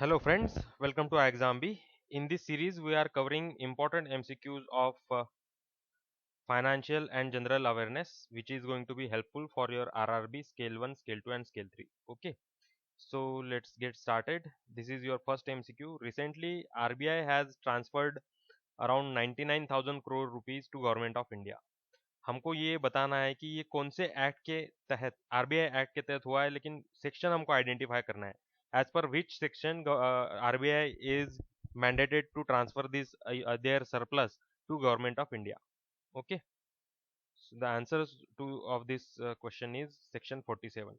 Hello friends, welcome to iExamB. In this series, we are covering important MCQs of financial and general awareness, which is going to be helpful for your RRB Scale 1, Scale 2 and Scale 3. Okay, so let's get started. This is your first MCQ. Recently, RBI has transferred around 99,000 crore rupees to Government of India. हमको ये बताना है कि ये कौन से act के तहत आरबीआई एक्ट के तहत हुआ है, लेकिन सेक्शन हमको आइडेंटिफाई करना है as per which section RBI is mandated to transfer this their surplus to government of India. Okay, the answer to of this question is section 47.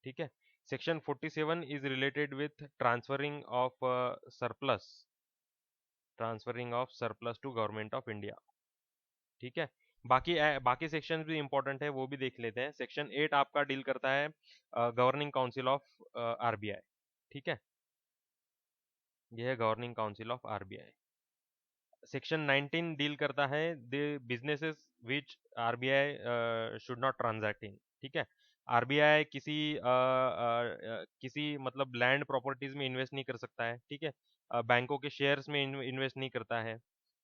ठीक है, section 47 is related with transferring of surplus to government of India. ठीक है, बाकी section भी important है, वो भी देख लेते हैं. सेक्शन 8 आपका डील करता है गवर्निंग काउंसिल ऑफ आरबीआई. ठीक है, यह है governing council of RBI. Section 19 deal करता है the businesses which RBI should not transact in. ठीक है, आरबीआई किसी मतलब लैंड प्रॉपर्टीज में इन्वेस्ट नहीं कर सकता है. ठीक है, बैंकों के शेयर्स में इन्वेस्ट नहीं करता है.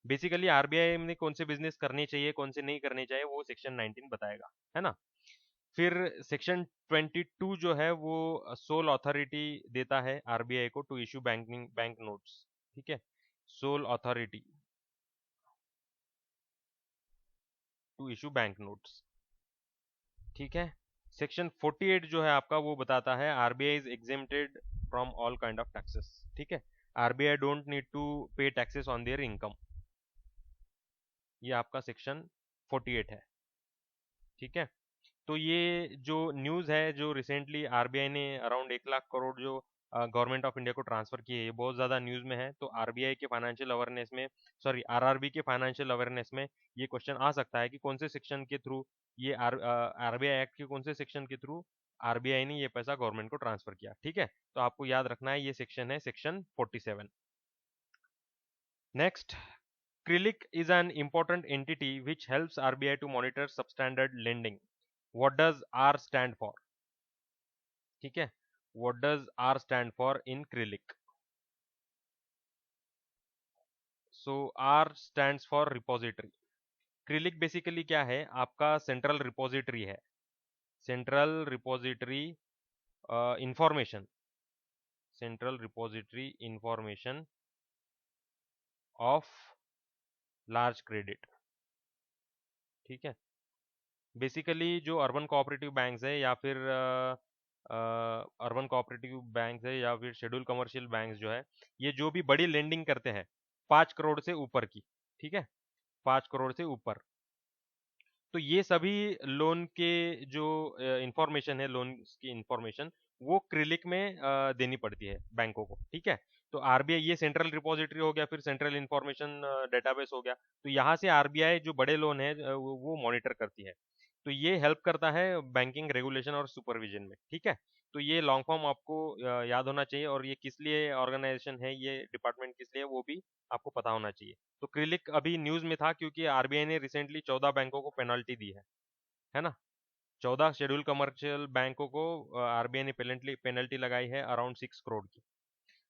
बेसिकली आरबीआई में कौन से बिजनेस करने चाहिए, कौन से नहीं करने चाहिए, वो सेक्शन 19 बताएगा, है ना. फिर सेक्शन 22 जो है वो सोल अथॉरिटी देता है आरबीआई को टू इशू बैंक नोट्स. ठीक है, sole authority to issue bank notes. ठीक है, सेक्शन 48 जो है आपका वो बताता है RBI is exempted from all kind of taxes. ठीक है, आरबीआई डोंट नीड टू पे टैक्सेस ऑन देयर इनकम. ये आपका सेक्शन 48 है. ठीक है, तो ये जो न्यूज़ है, जो रिसेंटली आरबीआई ने अराउंड 1 लाख करोड़ जो गवर्नमेंट ऑफ इंडिया को ट्रांसफर किए, ये बहुत ज़्यादा न्यूज़ में है. तो आरबीआई के फाइनेंशियल अवेयरनेस में, सॉरी आरआरबी के फाइनेंशियल अवेयरनेस में ये क्वेश्चन आ सकता है कि कौन से सेक्शन के थ्रू ये आरबीआई एक्ट के कौन से सेक्शन के थ्रू आरबीआई ने ये पैसा गवर्नमेंट को ट्रांसफर किया. ठीक है, तो आपको याद रखना है ये सेक्शन है section 47. Next, CRILC is an important entity which helps RBI to monitor substandard lending. What does R stand for? ठीक है, what does R stand for in CRILC? So R stands for repository. CRILC basically क्या है, आपका central repository है. Central repository information, central repository information of large credit. ठीक है, basically जो urban cooperative banks है या फिर अर्बन कोऑपरेटिव बैंक्स है या फिर शेड्यूल कमर्शियल बैंक्स जो है, ये जो भी बड़ी लेंडिंग करते हैं 5 करोड़ से ऊपर की. ठीक है, 5 करोड़ से ऊपर, तो ये सभी लोन के जो इंफॉर्मेशन है, लोन की इंफॉर्मेशन वो क्रिलिक में देनी पड़ती है बैंकों को. ठीक है, तो आरबीआई, ये सेंट्रल रिपोजिटरी हो गया, फिर सेंट्रल इंफॉर्मेशन डेटाबेस हो गया. तो यहाँ से आरबीआई जो बड़े लोन है वो मॉनिटर करती है. तो ये हेल्प करता है बैंकिंग रेगुलेशन और सुपरविजन में. ठीक है, तो ये लॉन्ग फॉर्म आपको याद होना चाहिए, और ये किस लिए ऑर्गेनाइजेशन है, ये डिपार्टमेंट किस लिए, वो भी आपको पता होना चाहिए. तो क्रिलिक अभी न्यूज में था क्योंकि आरबीआई ने रिसेंटली 14 बैंकों को पेनल्टी दी है ना. 14 शेड्यूल कमर्शियल बैंकों को आरबीआई ने पेनल्टी पेनल्टी लगाई है अराउंड 6 करोड़ की.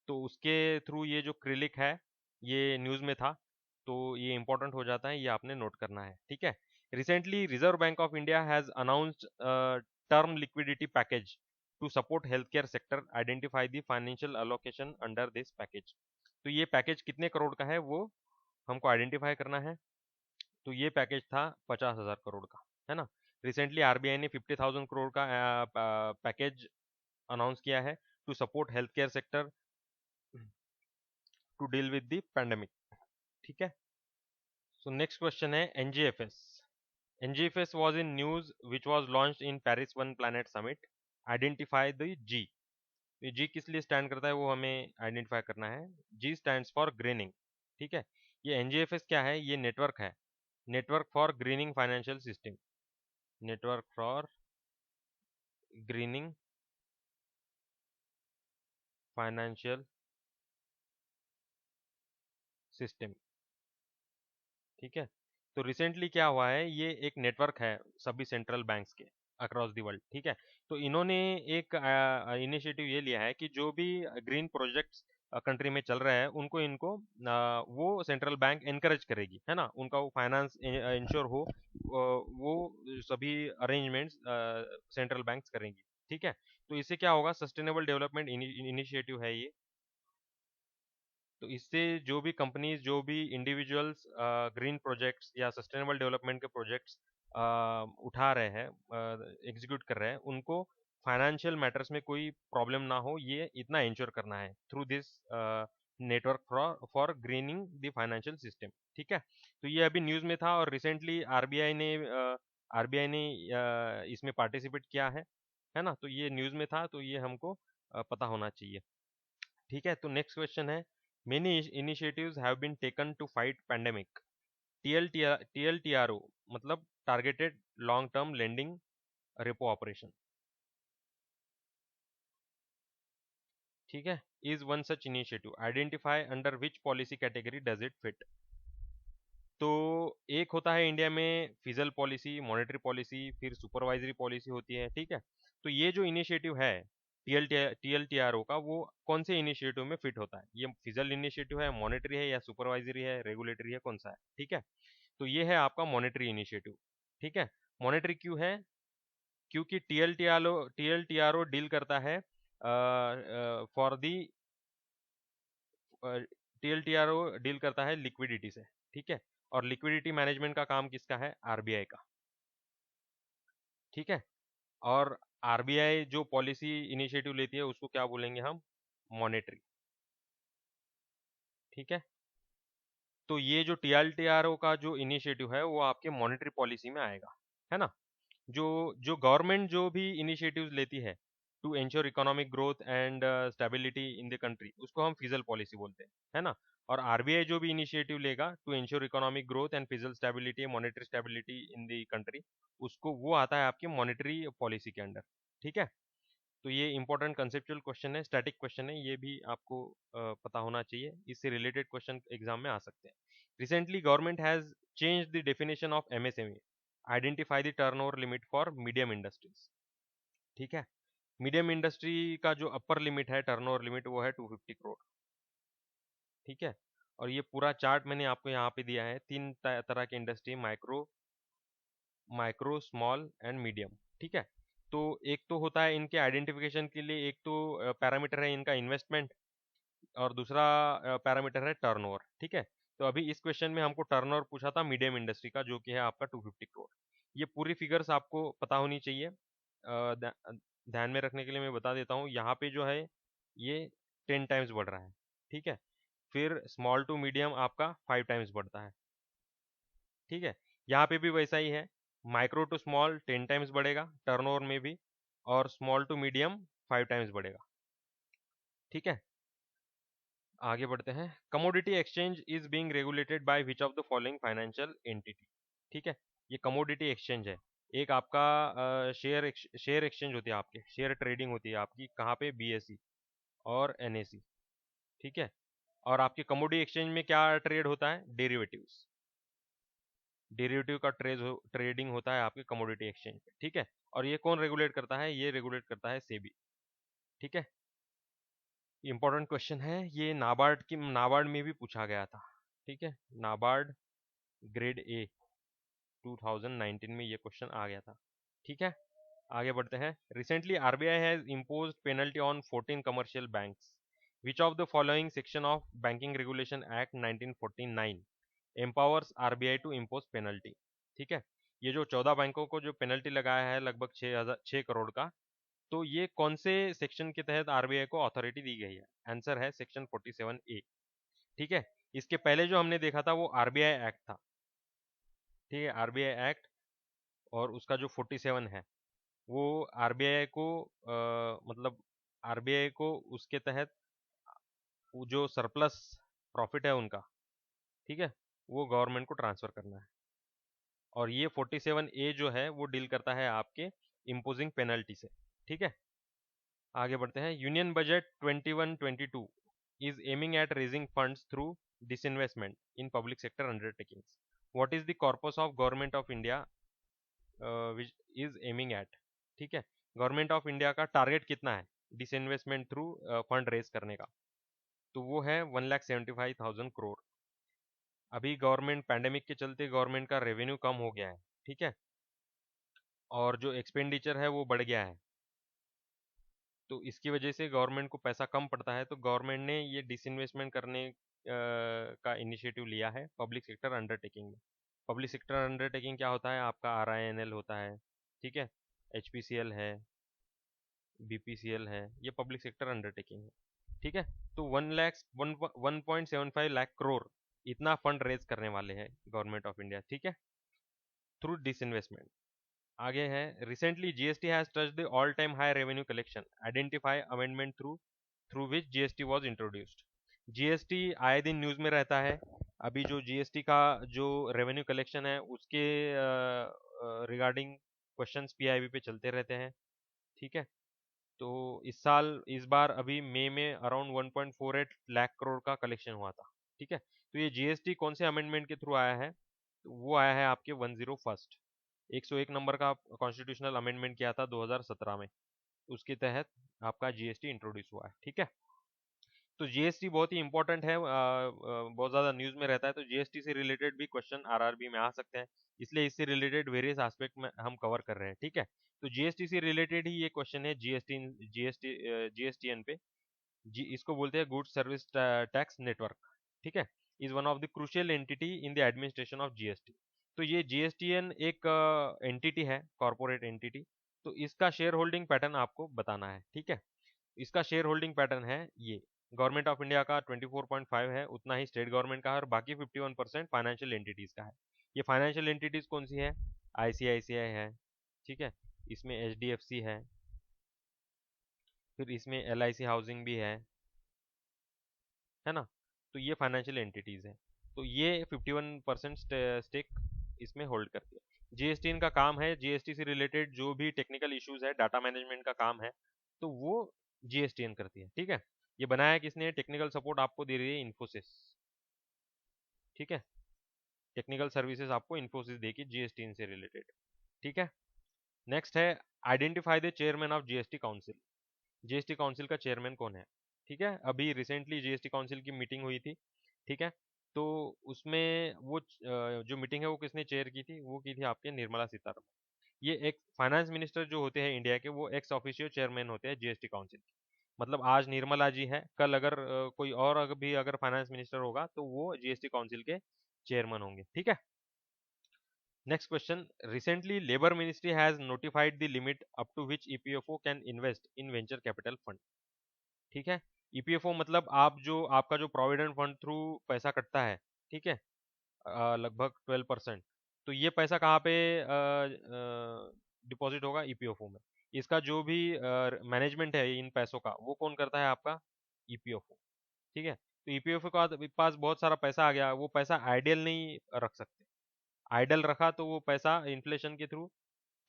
तो उसके थ्रू ये जो क्रिलिक है ये न्यूज में था, तो ये इंपॉर्टेंट हो जाता है, ये आपने नोट करना है. ठीक है, recently Reserve Bank of India has announced term liquidity package to support health care sector. Identify the financial allocation under this package. तो ये पैकेज कितने करोड़ का है वो हमको आइडेंटिफाई करना है. तो ये पैकेज था 50,000 करोड़ का, है ना. रिसेंटली आरबीआई ने 50,000 करोड़ का पैकेज अनाउंस किया है to support health care sector to deal with the pandemic. ठीक है, सो नेक्स्ट क्वेश्चन है NGFS. NGFS was in news which was launched in Paris One Planet Summit. Identify the G. ये G किस लिए stand करता है वो हमें आइडेंटिफाई करना है. जी स्टैंड्स फॉर ग्रीनिंग. ठीक है, ये एनजीएफएस क्या है, ये नेटवर्क है, network for grinning financial system. Network for grinning financial system. ठीक है, तो रिसेंटली क्या हुआ है, ये एक नेटवर्क है सभी सेंट्रल बैंक्स के. Across the world. ठीक है, तो इन्होंने एक इनिशिएटिव ये लिया है कि जो भी ग्रीन प्रोजेक्ट्स कंट्री में चल रहा है उनको इनको वो सेंट्रल बैंक एनकरेज करेगी, है ना, उनका वो फाइनेंस इंश्योर हो, वो सभी अरेंजमेंट्स सेंट्रल बैंक्स करेंगी। ठीक है, तो इससे क्या होगा, सस्टेनेबल डेवलपमेंट इनिशिएटिव है ये। तो इससे जो भी कंपनीज, जो भी इंडिविजुअल्स ग्रीन प्रोजेक्ट्स या सस्टेनेबल डेवलपमेंट के प्रोजेक्ट्स उठा रहे हैं, एग्जीक्यूट कर रहे हैं, उनको फाइनेंशियल मैटर्स में कोई प्रॉब्लम ना हो, ये इतना इंश्योर करना है through this network for grinning the financial system. ठीक है, तो ये अभी न्यूज़ में था और रिसेंटली आरबीआई ने इसमें पार्टिसिपेट किया है ना, तो ये न्यूज़ में था, तो ये हमको पता होना चाहिए। ठीक है, तो नेक्स्ट क्वेश्चन है, many initiatives have been taken to fight pandemic. TLTRO मतलब targeted long term lending repo operation. ठीक है, is one such initiative, identify under which policy category does it fit. तो एक होता है इंडिया में फिजल पॉलिसी, मॉनेटरी पॉलिसी, फिर supervisory policy होती है। ठीक है, तो ये जो इनिशिएटिव है टीएलटीआरओ का, वो कौन से इनिशिएटिव में फिट होता है, ये फिजल इनिशिएटिव है, मॉनेटरी है, या सुपरवाइजरी है, रेगुलेटरी है, कौन सा है। ठीक है, तो ये है आपका मॉनेटरी इनिशिएटिव। ठीक है, मॉनेटरी क्यों है, क्योंकि टीएलटीआरओ डील करता है फॉर दी टीएलटीआरओ डील करता है लिक्विडिटी से। ठीक है, और लिक्विडिटी मैनेजमेंट का काम किसका है, आरबीआई का। ठीक है, और आरबीआई जो पॉलिसी इनिशिएटिव लेती है उसको क्या बोलेंगे हम, मॉनेटरी। ठीक है, तो ये जो टीएलटीआरओ का जो इनिशिएटिव है वो आपके मॉनेटरी पॉलिसी में आएगा, है ना। जो जो गवर्नमेंट जो भी इनिशिएटिव्स लेती है to ensure economic growth and stability in the country, उसको हम फिजल पॉलिसी बोलते हैं, है ना। और आरबीआई जो भी इनिशिएटिव लेगा to ensure economic growth and fiscal stability, monetary stability in the country, उसको वो आता है आपकी मॉनेटरी पॉलिसी के अंडर। ठीक है, तो ये इंपॉर्टेंट कंसेप्चुअल क्वेश्चन है, स्टैटिक क्वेश्चन है, ये भी आपको पता होना चाहिए, इससे रिलेटेड क्वेश्चन एग्जाम में आ सकते हैं। Recently government has change the definition of MSME, identify the turnover limit for medium industries. ठीक है, मीडियम इंडस्ट्री का जो अपर लिमिट है, टर्नओवर लिमिट, वो है 250 करोड़। ठीक है, और ये पूरा चार्ट मैंने आपको यहाँ पे दिया है, तीन तरह की industry, micro small and medium. ठीक है, तो एक तो होता है इनके आइडेंटिफिकेशन के लिए, एक तो पैरामीटर है इनका इन्वेस्टमेंट, और दूसरा पैरामीटर है टर्नओवर। ठीक है, तो अभी इस क्वेश्चन में हमको टर्नओवर पूछा था मीडियम इंडस्ट्री का, जो कि है आपका 250 करोड़। ये पूरी फिगर्स आपको पता होनी चाहिए, ध्यान में रखने के लिए मैं बता देता हूँ, यहाँ पे जो है ये 10 टाइम्स बढ़ रहा है। ठीक है, फिर स्मॉल टू मीडियम आपका 5 टाइम्स बढ़ता है। ठीक है, यहाँ पे भी वैसा ही है, माइक्रो टू स्मॉल 10 टाइम्स बढ़ेगा टर्नओवर में भी, और स्मॉल टू मीडियम 5 टाइम्स बढ़ेगा। ठीक है, आगे बढ़ते हैं। Commodity exchange is being regulated by which of the following financial entity. ठीक है, ये कमोडिटी एक्सचेंज है, एक आपका शेयर एक्सचेंज होती है, आपके शेयर ट्रेडिंग होती है आपकी, कहाँ पे, बीएसई और एनएसी। ठीक है, और आपके कमोडिटी एक्सचेंज में क्या ट्रेड होता है, डेरिवेटिव्स, डेरिवेटिव का ट्रेडिंग होता है आपके कमोडिटी एक्सचेंज पे। ठीक है, और ये कौन रेगुलेट करता है, ये रेगुलेट करता है सेबी। ठीक है, इंपॉर्टेंट क्वेश्चन है ये, नाबार्ड में भी पूछा गया था। ठीक है, नाबार्ड ग्रेड ए 2019 में ये क्वेश्चन आ गया था। ठीक है, आगे बढ़ते हैं। Recently RBI has imposed penalty on 14 commercial banks, which of the following section of banking regulation act 1949 empowers RBI to impose penalty. ठीक है, ये जो 14 बैंकों को जो पेनल्टी लगाया है लगभग 6 करोड़ का, तो ये कौन से सेक्शन के तहत आरबीआई को अथॉरिटी दी गई है, आंसर है सेक्शन 47A। ठीक है, इसके पहले जो हमने देखा था वो आरबीआई एक्ट था। ठीक है, आरबीआई एक्ट, और उसका जो 47 है वो आरबीआई को मतलब आरबीआई को उसके तहत वो जो सरप्लस प्रॉफिट है उनका, ठीक है, वो गवर्नमेंट को ट्रांसफर करना है। और ये 47A जो है वो डील करता है आपके इम्पोजिंग पेनल्टी से। ठीक है, आगे बढ़ते हैं। Union budget 21-22 is aiming at raising funds through disinvestment in public sector undertakings. What is the corpus of government of India which is aiming at. ठीक है। गवर्नमेंट ऑफ इंडिया का टारगेट कितना है डिसइन्वेस्टमेंट थ्रू फंड रेज करने का, तो वो है 1,75,000 करोड़। अभी गवर्नमेंट पैंडेमिक के चलते गवर्नमेंट का रेवेन्यू कम हो गया है, ठीक है, और जो एक्सपेंडिचर है वो बढ़ गया है, तो इसकी वजह से गवर्नमेंट को पैसा कम पड़ता है, तो गवर्नमेंट ने ये डिसइन्वेस्टमेंट करने का इनिशिएटिव लिया है पब्लिक सेक्टर अंडरटेकिंग में। पब्लिक सेक्टर अंडरटेकिंग क्या होता है, आपका RINL होता है, ठीक है, HPCL है, BPCL है, ये पब्लिक सेक्टर अंडरटेकिंग है, ठीक है। तो 1.75 लाख करोड़ इतना फंड रेज करने वाले हैं गवर्नमेंट ऑफ इंडिया, ठीक है, थ्रू डिसइन्वेस्टमेंट। आगे है, recently GST has touched the all time high revenue collection, identify amendment through through which GST was introduced. GST आए दिन न्यूज़ में रहता है। अभी जो GST का जो रेवेन्यू कलेक्शन है उसके रिगार्डिंग क्वेश्चंस PIB पे चलते रहते हैं, ठीक है। तो इस बार अभी मई में अराउंड 1.48 लाख करोड़ का कलेक्शन हुआ था, ठीक है। तो ये GST कौन से अमेंडमेंट के थ्रू आया है, तो वो आया है आपके 101 नंबर का कॉन्स्टिट्यूशनल अमेंडमेंट किया था 2017 में, उसके तहत आपका GST इंट्रोड्यूस हुआ है, ठीक है। तो GST बहुत ही इंपॉर्टेंट है, बहुत ज़्यादा न्यूज़ में रहता है, तो GST से रिलेटेड भी क्वेश्चन RRB में आ सकते हैं, इसलिए इससे रिलेटेड वेरियस एस्पेक्ट में हम कवर कर रहे हैं, ठीक है। तो GST से रिलेटेड ही ये क्वेश्चन है, GSTN पे। इसको बोलते हैं गुड्स सर्विस टैक्स नेटवर्क, ठीक है, is one of the crucial entity in the administration of GST। तो ये GSTN एक एंटिटी है, कॉर्पोरेट एंटिटी, तो इसका शेयर होल्डिंग पैटर्न आपको बताना है, ठीक है। इसका शेयर होल्डिंग पैटर्न है ये, गवर्नमेंट ऑफ इंडिया का 24.5 है, उतना ही स्टेट गवर्नमेंट का है, और बाकी 51% फाइनेंशियल एंटिटीज का है। ये फाइनेंशियल एंटिटीज कौन सी है, ICICI है, ठीक है, इसमें HDFC है, फिर इसमें LIC हाउसिंग भी है ना। तो ये फाइनेंशियल एंटिटीज है, तो ये 51% स्टेक इसमें होल्ड करती है। GST इनका काम है, GST से रिलेटेड जो भी टेक्निकल इश्यूज है, डाटा मैनेजमेंट का काम है, तो वो GSTN करती है, ठीक है। ये बनाया किसने, टेक्निकल सपोर्ट आपको दे रही है इन्फोसिस, ठीक है, टेक्निकल सर्विसेज आपको इन्फोसिस देगी GSTN से रिलेटेड, ठीक है। नेक्स्ट है, identify the chairman of GST council. GST council का चेयरमैन कौन है, ठीक है। अभी रिसेंटली GST काउंसिल की मीटिंग हुई थी, ठीक है। तो उसमें वो जो मीटिंग है वो किसने चेयर की थी, वो की थी आपके निर्मला सीतारमण। ये एक फाइनेंस मिनिस्टर जो होते हैं इंडिया के, वो एक्स ऑफिशियो चेयरमैन होते हैं GST काउंसिल। मतलब आज निर्मला जी है, कल अगर कोई और अगर फाइनेंस मिनिस्टर होगा तो वो GST काउंसिल के चेयरमैन होंगे, ठीक है। Next question, recently labour ministry has notified the limit up to which EPFO can invest in venture capital fund, ठीक है। EPFO मतलब आपका जो प्रोविडेंट फंड थ्रू पैसा कटता है, ठीक है, लगभग 12%, तो ये पैसा कहाँ पे डिपॉजिट होगा, EPFO में। इसका जो भी मैनेजमेंट है इन पैसों का, वो कौन करता है, आपका EPFO, ठीक है। तो EPFO का पास बहुत सारा पैसा आ गया, वो पैसा आइडियल नहीं रख सकते, आइडल रखा तो वो पैसा इन्फ्लेशन के थ्रू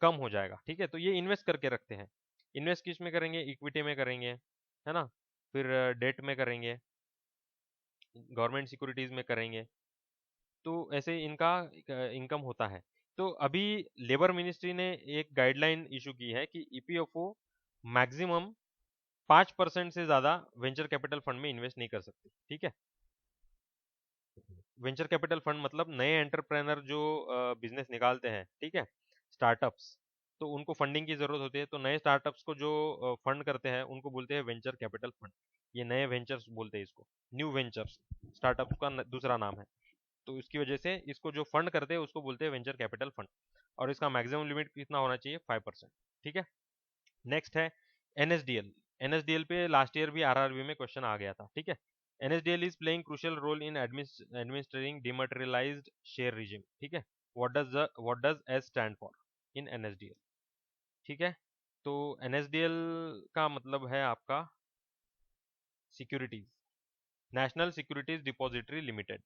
कम हो जाएगा, ठीक है। तो ये इन्वेस्ट करके रखते हैं, इन्वेस्ट किस में करेंगे, इक्विटी में करेंगे, है ना, फिर डेट में करेंगे, गवर्नमेंट सिक्योरिटीज में करेंगे, तो ऐसे इनका इनकम होता है। तो अभी लेबर मिनिस्ट्री ने एक गाइडलाइन इशू की है कि EPFO मैक्सिमम 5% से ज्यादा वेंचर कैपिटल फंड में इन्वेस्ट नहीं कर सकती, ठीक है। वेंचर कैपिटल फंड मतलब नए एंटरप्रेनर जो बिजनेस निकालते हैं, ठीक है, स्टार्टअप्स, तो उनको फंडिंग की जरूरत होती है, तो नए स्टार्टअप्स को जो फंड करते हैं उनको बोलते हैं वेंचर कैपिटल फंड। ये नए वेंचर्स बोलते हैं इसको, न्यू वेंचर्स स्टार्टअप्स का दूसरा नाम है। तो इसकी वजह से इसको जो फंड करते हैं उसको बोलते हैं वेंचर कैपिटल फंड, और इसका मैक्सिमम लिमिट कितना होना चाहिए, 5%, ठीक है। नेक्स्ट है NSDL। NSDL पे लास्ट ईयर भी RRB में क्वेश्चन आ गया था, ठीक है। NSDL is playing crucial role in administrating dematerialised share regime, ठीक है। What does S stand for in NSDL, ठीक है। तो NSDL का मतलब है आपका securities, national securities depository limited.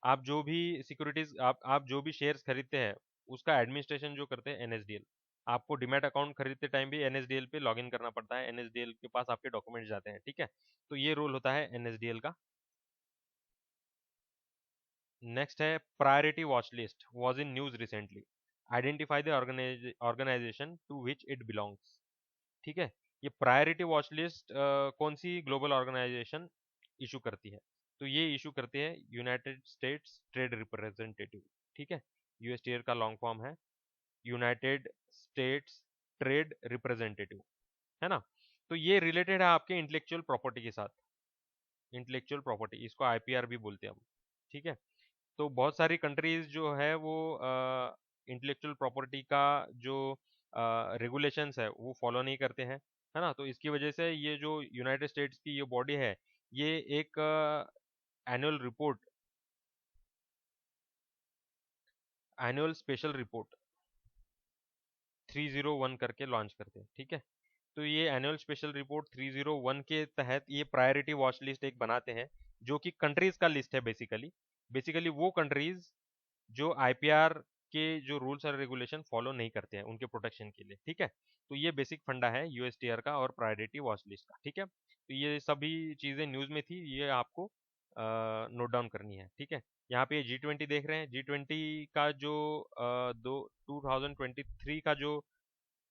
आप जो भी सिक्योरिटीज आप जो भी शेयर्स खरीदते हैं उसका एडमिनिस्ट्रेशन जो करते हैं NSDL। आपको डिमैट अकाउंट खरीदते टाइम भी NSDL पे लॉगिन करना पड़ता है, NSDL के पास आपके डॉक्यूमेंट जाते हैं, ठीक है। तो ये रोल होता है NSDL का। नेक्स्ट है, priority watch list was in news recently. Identify the organisation to which it belongs. ठीक है, ये प्रायोरिटी वॉच लिस्ट कौन सी ग्लोबल ऑर्गेनाइजेशन इशू करती है? तो ये इशू करती है यूनाइटेड स्टेट्स ट्रेड रिप्रेजेंटेटिव। ठीक है, यूएसटीआर का लॉन्ग फॉर्म है यूनाइटेड स्टेट्स ट्रेड रिप्रेजेंटेटिव, है ना। तो ये रिलेटेड है आपके इंटेलेक्चुअल प्रॉपर्टी के साथ। इंटेलेक्चुअल प्रॉपर्टी, इसको आईपीआर भी बोलते हैं हम। ठीक है, तो बहुत सारी कंट्रीज जो है वो इंटेलेक्चुअल प्रॉपर्टी का जो रेगुलेशंस है वो फॉलो नहीं करते हैं, है ना। तो इसकी वजह से ये जो यूनाइटेड स्टेट्स की ये बॉडी है, ये एक एनुअल स्पेशल रिपोर्ट 301 करके लॉन्च करते हैं। ठीक है, तो ये एनुअल स्पेशल रिपोर्ट 301 के तहत ये प्रायोरिटी वॉच लिस्ट एक बनाते हैं, जो कि कंट्रीज का लिस्ट है बेसिकली। बेसिकली वो कंट्रीज जो आईपीआर के जो रूल्स और रेगुलेशन फॉलो नहीं करते हैं उनके प्रोटेक्शन के लिए। ठीक है, तो ये बेसिक फंडा है यूएसटीआर का और प्रायोरिटी वॉच लिस्ट का। ठीक है, तो ये सभी चीज़ें न्यूज़ में थी, ये आपको नोट डाउन करनी है। ठीक है, यहाँ पे G20 देख रहे हैं, G20 का जो 2023 का जो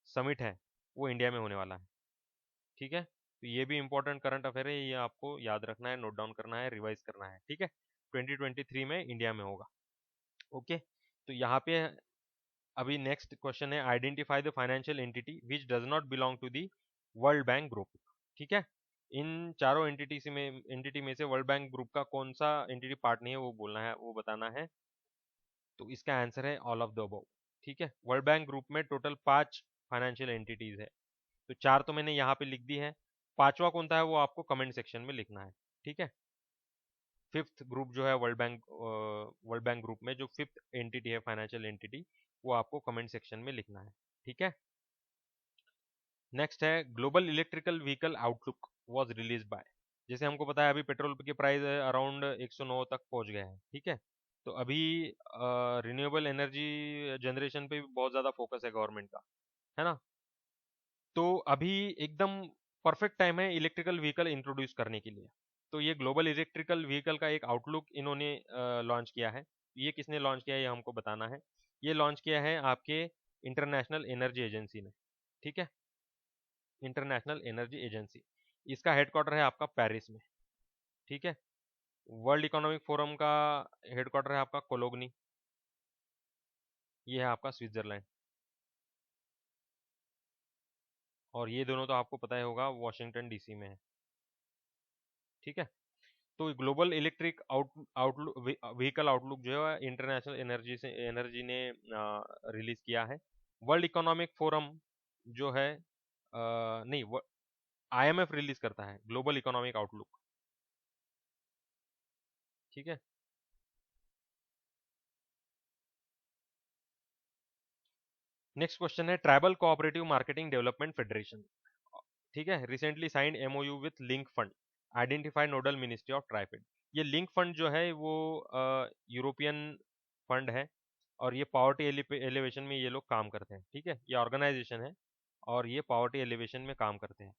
समिट है वो इंडिया में होने वाला है। ठीक है, तो ये भी इंपॉर्टेंट करंट अफेयर है, ये आपको याद रखना है, नोट डाउन करना है, रिवाइज करना है। ठीक है, 2023 में इंडिया में होगा। ओके, तो यहाँ पे अभी नेक्स्ट क्वेश्चन है identify the financial entity which does not belong to the World Bank group. ठीक है, इन चारों एंटिटी में से वर्ल्ड बैंक ग्रुप का कौन सा एंटिटी पार्ट नहीं है वो बोलना है, वो बताना है। तो इसका आंसर है ऑल ऑफ द अबव। ठीक है, वर्ल्ड बैंक ग्रुप में टोटल 5 फाइनेंशियल एंटिटीज है, तो 4 तो मैंने यहाँ पे लिख दी है, 5वां कौन सा है वो आपको कमेंट सेक्शन में लिखना है। ठीक है, फिफ्थ ग्रुप जो है वर्ल्ड बैंक ग्रुप में जो फिफ्थ एंटिटी है फाइनेंशियल एंटिटी, वो आपको कमेंट सेक्शन में लिखना है। ठीक है, नेक्स्ट है global electrical vehicle outlook was release by. जैसे हमको पता है अभी पेट्रोल के प्राइस अराउंड 109 तक पहुंच गए हैं। ठीक है, तो अभी रिन्यूएबल एनर्जी जनरेशन पे भी बहुत ज़्यादा फोकस है गवर्नमेंट का, है ना। तो अभी एकदम परफेक्ट टाइम है इलेक्ट्रिकल व्हीकल इंट्रोड्यूस करने के लिए। तो ये ग्लोबल इलेक्ट्रिकल व्हीकल का एक आउटलुक इन्होंने लॉन्च किया है। ये किसने लॉन्च किया है ये हमको बताना है। ये लॉन्च किया है आपके इंटरनेशनल एनर्जी एजेंसी ने। ठीक है, इंटरनेशनल एनर्जी एजेंसी, इसका हेडक्वार्टर है आपका पेरिस में। ठीक है, वर्ल्ड इकोनॉमिक फोरम का हेडक्वार्टर है आपका कोलोगनी, ये है आपका स्विट्जरलैंड। और ये दोनों तो आपको पता ही होगा वॉशिंगटन डीसी में है। ठीक है, तो global electric outlook vehicle outlook जो है इंटरनेशनल एनर्जी ने रिलीज किया है। वर्ल्ड इकोनॉमिक फोरम जो है नहीं, आईएमएफ रिलीज करता है ग्लोबल इकोनॉमिक आउटलुक। ठीक है, नेक्स्ट क्वेश्चन है tribal cooperative marketing development federation. ठीक है, recently signed MOU with link fund, identify nodal ministry of TRIFED. ये लिंक फंड जो है वो यूरोपियन फंड है, और ये पॉवर्टी एलिवेशन में ये लोग काम करते हैं। ठीक है, ये ऑर्गेनाइजेशन है और ये पॉवर्टी एलिवेशन में काम करते हैं।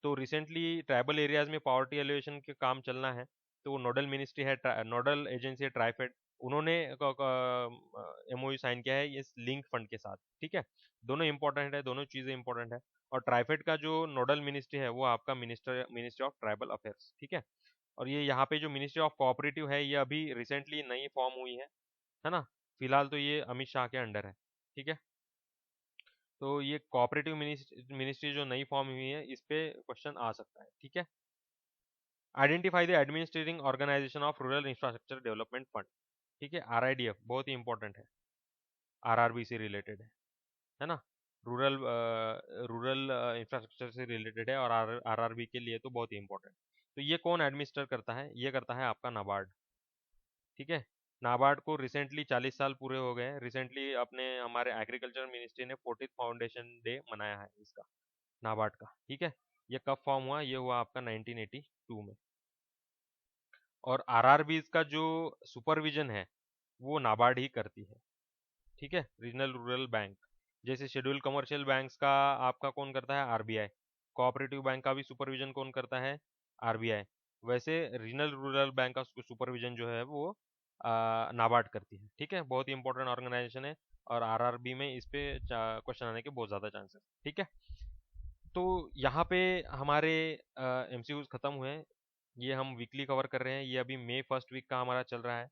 तो रिसेंटली ट्राइबल एरियाज में पॉवर्टी एलिवेशन के काम चलना है, तो वो नोडल मिनिस्ट्री है, नोडल एजेंसी है ट्राइफेड, उन्होंने एमओयू साइन किया है इस लिंक फंड के साथ। ठीक है, दोनों इंपॉर्टेंट है, दोनों चीज़ें इंपॉर्टेंट है। और ट्राइफेड का जो नोडल मिनिस्ट्री है वो आपका मिनिस्ट्री ऑफ ट्राइबल अफेयर्स। ठीक है, और ये यहाँ पे जो मिनिस्ट्री ऑफ कोऑपरेटिव है ये अभी रिसेंटली नई फॉर्म हुई है ना। फिलहाल तो ये अमित शाह के अंडर है। ठीक है, तो ये कोऑपरेटिव मिनिस्ट्री जो नई फॉर्म हुई है इस पे क्वेश्चन आ सकता है। ठीक है, identify the administrating organisation of rural infrastructure development fund. ठीक है, आरआईडीएफ बहुत ही इंपॉर्टेंट है, आरआरबी से रिलेटेड है ना। रूरल रूरल इंफ्रास्ट्रक्चर से रिलेटेड है और आरआरबी के लिए तो बहुत ही इंपॉर्टेंट। तो ये कौन एडमिनिस्टर करता है? ये करता है आपका नाबार्ड। ठीक है, नाबार्ड को रिसेंटली 40 साल पूरे हो गए हैं। रिसेंटली अपने हमारे एग्रीकल्चर मिनिस्ट्री ने 40th फाउंडेशन डे मनाया है इसका, नाबार्ड का। ठीक है, ये कब फॉर्म हुआ? ये हुआ आपका 1982 में। और आरआरबी का जो सुपरविजन है वो नाबार्ड ही करती है। ठीक है, रीजनल रूरल बैंक, जैसे शेड्यूल कमर्शियल बैंक्स का आपका कौन करता है? आरबीआई। कोऑपरेटिव बैंक का भी सुपरविजन कौन करता है? आरबीआई। वैसे रीजनल रूरल बैंक का सुपरविजन जो है वो नाबार्ड करती है। ठीक है, बहुत ही इंपॉर्टेंट ऑर्गेनाइजेशन है। और आरआरबी में इस पे क्वेश्चन आने के बहुत ज़्यादा चांसेस। ठीक है, तो यहाँ पे हमारे एमसीक्यूज ख़त्म हुए हैं। ये हम वीकली कवर कर रहे हैं। ये अभी मई फर्स्ट वीक का हमारा चल रहा है।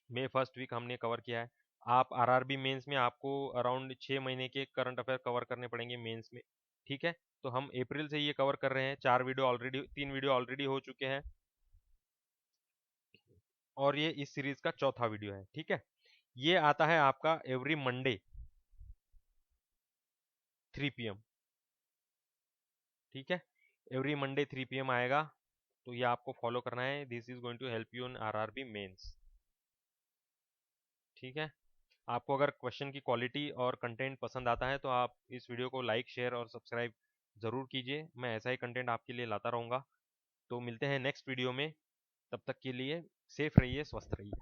मई फर्स्ट वीक हमने कवर किया है। आप आरआरबी मेंस में आपको अराउंड 6 महीने के करंट अफेयर कवर करने पड़ेंगे मेंस में। ठीक है, तो हम अप्रैल से ये कवर कर रहे हैं। 3 वीडियो ऑलरेडी हो चुके हैं और ये इस सीरीज का चौथा वीडियो है। ठीक है, ये आता है आपका एवरी मंडे 3 PM। ठीक है, एवरी मंडे 3 PM आएगा, तो ये आपको फॉलो करना है। This is going to help you in RRB mains. ठीक है, आपको अगर क्वेश्चन की क्वालिटी और कंटेंट पसंद आता है तो आप इस वीडियो को लाइक शेयर और सब्सक्राइब ज़रूर कीजिए। मैं ऐसा ही कंटेंट आपके लिए लाता रहूँगा। तो मिलते हैं नेक्स्ट वीडियो में, तब तक के लिए सेफ रहिए, स्वस्थ रहिए।